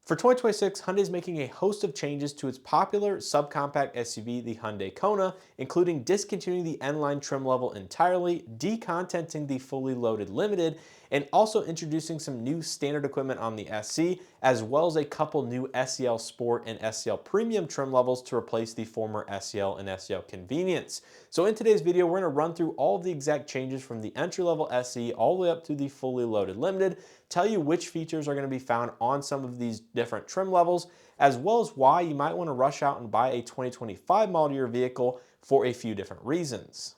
For 2026, Hyundai is making a host of changes to its popular subcompact SUV, the Hyundai Kona, including discontinuing the N-line trim level entirely, decontenting the fully loaded Limited, and also introducing some new standard equipment on the SC, as well as a couple new SEL Sport and SEL Premium trim levels to replace the former SEL and SEL Convenience. So in today's video, we're going to run through all of the exact changes from the entry-level SE all the way up to the fully loaded Limited, tell you which features are going to be found on some of these different trim levels, as well as why you might want to rush out and buy a 2025 model year vehicle for a few different reasons.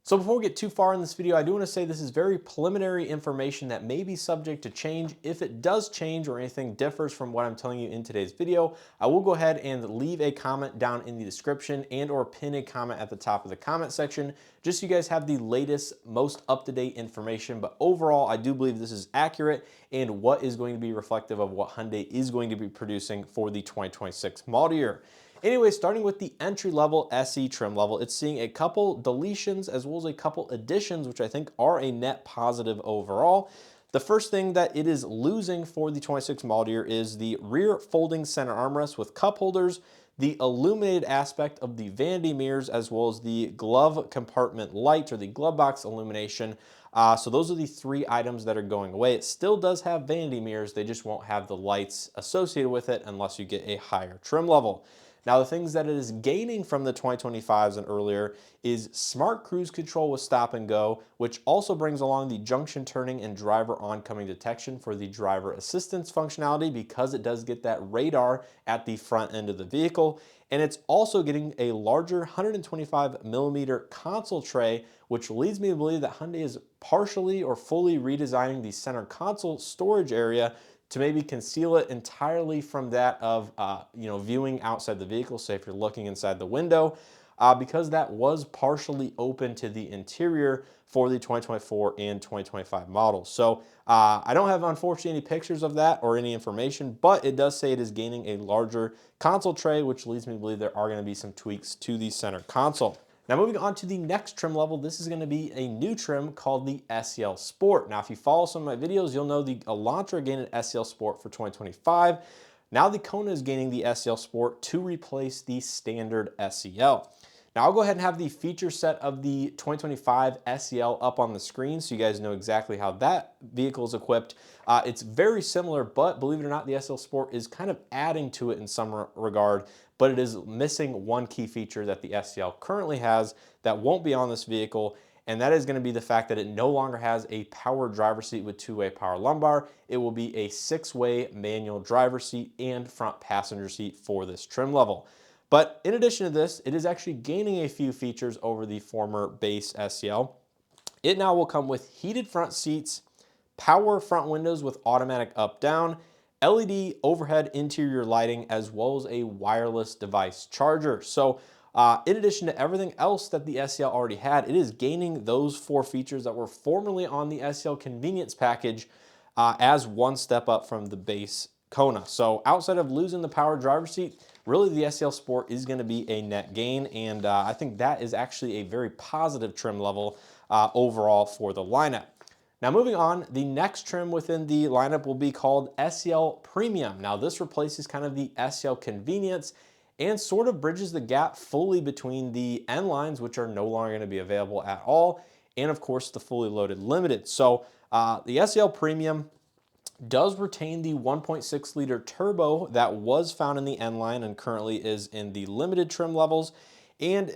So before we get too far in this video, I do want to say this is very preliminary information that may be subject to change. If it does change or anything differs from what I'm telling you in today's video, I will go ahead and leave a comment down in the description and or pin a comment at the top of the comment section, just so you guys have the latest, most up-to-date information. But overall, I do believe this is accurate and what is going to be reflective of what Hyundai is going to be producing for the 2026 model year. Anyway, starting with the entry-level SE trim level, it's seeing a couple deletions as well as a couple additions, which I think are a net positive overall. The first thing that it is losing for the 26 model year is the rear folding center armrest with cup holders, the illuminated aspect of the vanity mirrors, as well as the glove compartment light or the glove box illumination. So those are the three items that are going away. It still does have vanity mirrors, they just won't have the lights associated with it unless you get a higher trim level. Now, the things that it is gaining from the 2025s and earlier is smart cruise control with stop and go, which also brings along the junction turning and driver oncoming detection for the driver assistance functionality, because it does get that radar at the front end of the vehicle. And it's also getting a larger 125 millimeter console tray, which leads me to believe that Hyundai is partially or fully redesigning the center console storage area to maybe conceal it entirely from that of viewing outside the vehicle. Say if you're looking inside the window, because that was partially open to the interior for the 2024 and 2025 models. So I don't have, unfortunately, any pictures of that or any information, but it does say it is gaining a larger console tray, which leads me to believe there are going to be some tweaks to the center console. Now moving on to the next trim level, this is going to be a new trim called the SEL Sport. Now if you follow some of my videos, you'll know the Elantra gained an SEL Sport for 2025. Now the Kona is gaining the SEL Sport to replace the standard SEL. Now I'll go ahead and have the feature set of the 2025 SEL up on the screen so you guys know exactly how that vehicle is equipped. It's very similar, but believe it or not, the SEL Sport is kind of adding to it in some regard, but it is missing one key feature that the SEL currently has that won't be on this vehicle, and that is going to be the fact that it no longer has a power driver's seat with two-way power lumbar. It will be a six-way manual driver's seat and front passenger seat for this trim level. But in addition to this, it is actually gaining a few features over the former base SEL. It now will come with heated front seats, power front windows with automatic up-down, LED overhead interior lighting, as well as a wireless device charger. So in addition to everything else that the SEL already had, it is gaining those four features that were formerly on the SEL convenience package as one step up from the base Kona. So outside of losing the power driver's seat, really the SEL Sport is going to be a net gain, and I think that is actually a very positive trim level overall for the lineup. Now moving on, the next trim within the lineup will be called SEL Premium. Now this replaces kind of the SEL Convenience and sort of bridges the gap fully between the N lines, which are no longer going to be available at all, and of course the fully loaded Limited. So the SEL Premium does retain the 1.6 liter turbo that was found in the N line and currently is in the Limited trim levels, and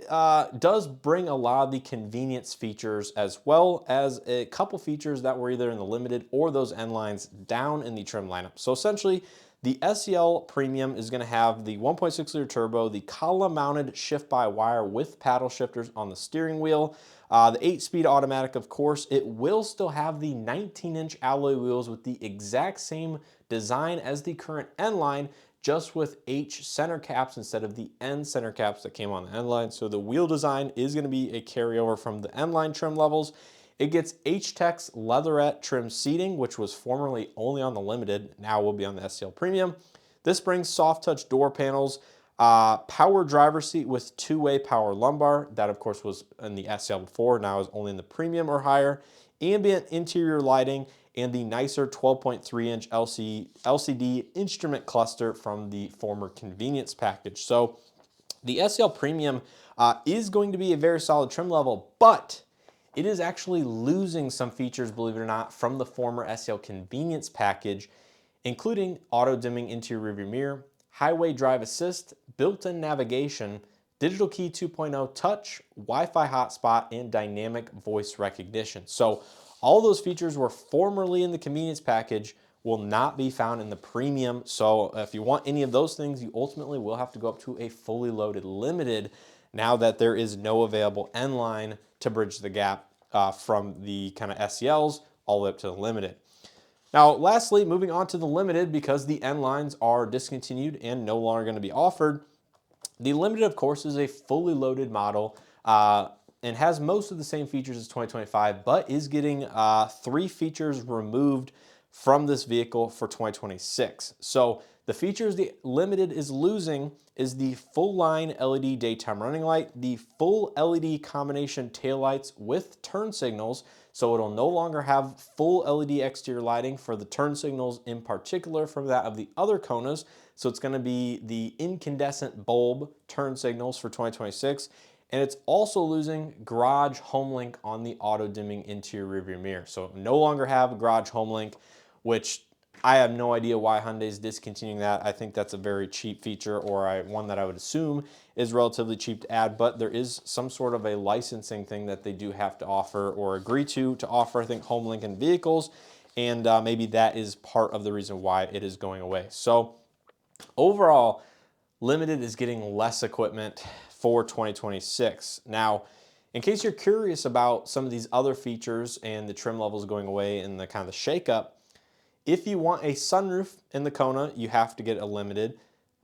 does bring a lot of the convenience features as well as a couple features that were either in the Limited or those N lines down in the trim lineup. So essentially, the SEL Premium is going to have the 1.6 liter turbo, the column mounted shift-by-wire with paddle shifters on the steering wheel, the 8-speed automatic, of course. It will still have the 19-inch alloy wheels with the exact same design as the current N line, just with H center caps instead of the N center caps that came on the N line. So the wheel design is going to be a carryover from the N line trim levels. It gets H-Tech's leatherette trim seating, which was formerly only on the Limited, now will be on the SEL Premium. This brings soft touch door panels, power driver seat with two-way power lumbar. That of course was in the SEL before, now is only in the Premium or higher. Ambient interior lighting, and the nicer 12.3-inch LCD instrument cluster from the former convenience package. So the SEL Premium is going to be a very solid trim level, but it is actually losing some features, believe it or not, from the former SEL convenience package, including auto-dimming interior rearview mirror, highway drive assist, built-in navigation, digital key 2.0 touch, Wi-Fi hotspot, and dynamic voice recognition. So all those features were formerly in the convenience package, will not be found in the premium. So if you want any of those things, you ultimately will have to go up to a fully loaded limited now that there is no available N line to bridge the gap from the kind of SELs all the way up to the limited. Now, lastly, moving on to the limited, because the N lines are discontinued and no longer going to be offered, the limited, of course, is a fully loaded model and has most of the same features as 2025, but is getting 3 features removed from this vehicle for 2026. So the features the limited is losing is the full line LED daytime running light, the full LED combination taillights with turn signals. So it'll no longer have full LED exterior lighting for the turn signals in particular from that of the other Konas. So it's going to be the incandescent bulb turn signals for 2026. And it's also losing garage home link on the auto dimming interior rearview mirror. So no longer have garage home link, which I have no idea why Hyundai is discontinuing that. I think that's a very cheap feature, or one that I would assume is relatively cheap to add, but there is some sort of a licensing thing that they do have to offer or agree to offer, I think, home link in vehicles, and maybe that is part of the reason why it is going away. So overall, limited is getting less equipment for 2026. Now, in case you're curious about some of these other features and the trim levels going away and the kind of the shakeup, if you want a sunroof in the Kona, you have to get a limited.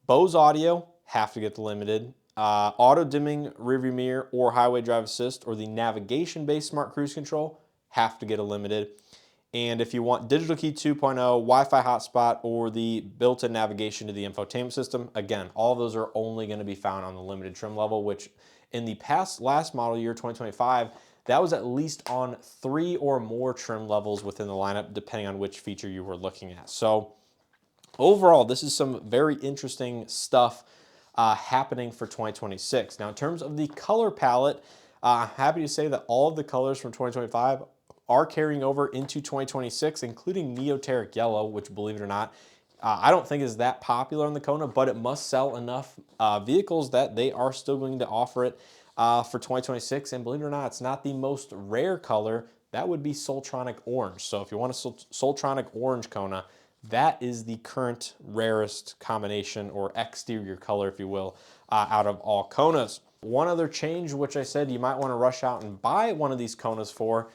Bose audio, have to get the limited. Auto dimming rearview mirror or highway drive assist or the navigation-based smart cruise control, have to get a limited. And if you want digital key 2.0, Wi-Fi hotspot, or the built-in navigation to the infotainment system, again, all of those are only going to be found on the limited trim level, which in the last model year, 2025, that was at least on 3 or more trim levels within the lineup, depending on which feature you were looking at. So overall, this is some very interesting stuff happening for 2026. Now, in terms of the color palette, I'm happy to say that all of the colors from 2025 are carrying over into 2026, including Neoteric Yellow, which, believe it or not, I don't think is that popular on the Kona, but it must sell enough vehicles that they are still going to offer it for 2026. And believe it or not, it's not the most rare color. That would be Soltronic Orange. So if you want a Soltronic Orange Kona, that is the current rarest combination or exterior color, if you will, out of all Konas. One other change, which I said you might want to rush out and buy one of these Konas for,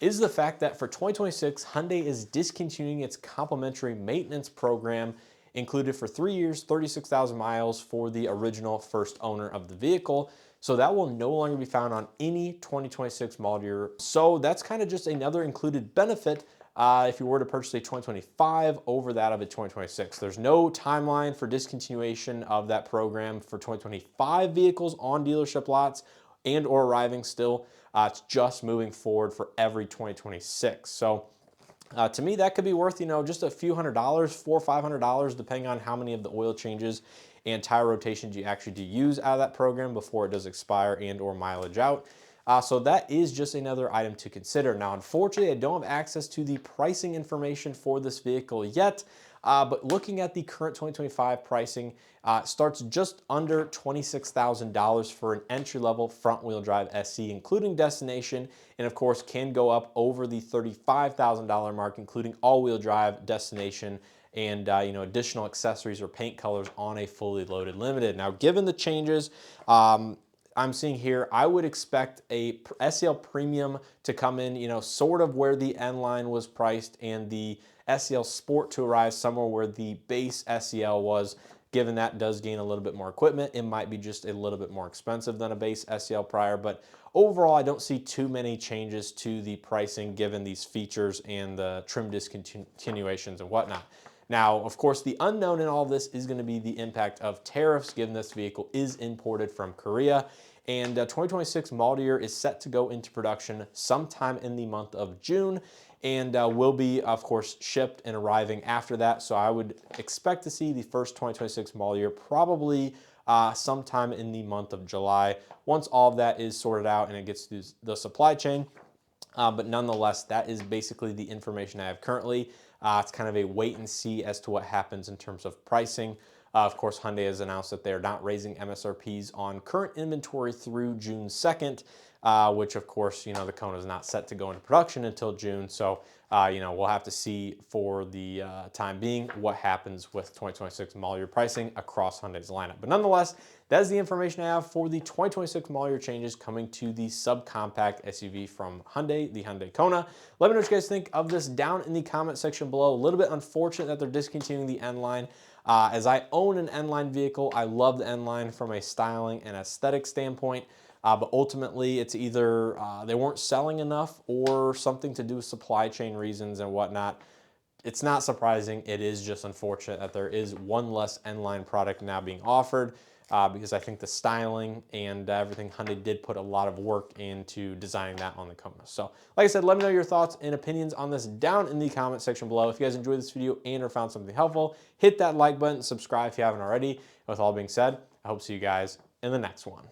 is the fact that for 2026, Hyundai is discontinuing its complimentary maintenance program included for 3 years, 36,000 miles for the original first owner of the vehicle. So that will no longer be found on any 2026 model year. So that's kind of just another included benefit if you were to purchase a 2025 over that of a 2026. There's no timeline for discontinuation of that program for 2025 vehicles on dealership lots and or arriving still. It's just moving forward for every 2026. So to me, that could be worth, just a few $100, $400 or $500, depending on how many of the oil changes and tire rotations you actually do use out of that program before it does expire and or mileage out. So that is just another item to consider. Now, unfortunately, I don't have access to the pricing information for this vehicle yet, but looking at the current 2025 pricing, starts just under $26,000 for an entry-level front-wheel drive SE, including destination, and of course can go up over the $35,000 mark, including all-wheel drive, destination, and additional accessories or paint colors on a fully loaded limited. Now, given the changes I'm seeing here, I would expect a SEL Premium to come in, sort of where the N line was priced, and the SEL Sport to arrive somewhere where the base SEL was. Given that does gain a little bit more equipment, it might be just a little bit more expensive than a base SEL prior, but overall, I don't see too many changes to the pricing given these features and the trim discontinuations and whatnot. Now, of course, the unknown in all this is going to be the impact of tariffs, given this vehicle is imported from Korea. And 2026 model year is set to go into production sometime in the month of June, and will be, of course, shipped and arriving after that. So I would expect to see the first 2026 model year probably sometime in the month of July, once all of that is sorted out and it gets through the supply chain. But nonetheless, that is basically the information I have currently. It's kind of a wait and see as to what happens in terms of pricing. Of course, Hyundai has announced that they're not raising MSRPs on current inventory through June 2nd, which of course, the Kona is not set to go into production until June. So, we'll have to see for the time being what happens with 2026 model year pricing across Hyundai's lineup. But nonetheless, that is the information I have for the 2026 model year changes coming to the subcompact SUV from Hyundai, the Hyundai Kona. Let me know what you guys think of this down in the comment section below. A little bit unfortunate that they're discontinuing the N-Line. As I own an N-Line vehicle, I love the N-Line from a styling and aesthetic standpoint. But ultimately, it's either they weren't selling enough or something to do with supply chain reasons and whatnot. It's not surprising. It is just unfortunate that there is one less N-Line product now being offered, because I think the styling and everything, Hyundai did put a lot of work into designing that on the Kona. So like I said, let me know your thoughts and opinions on this down in the comment section below. If you guys enjoyed this video and or found something helpful, hit that like button, subscribe if you haven't already. With all being said, I hope to see you guys in the next one.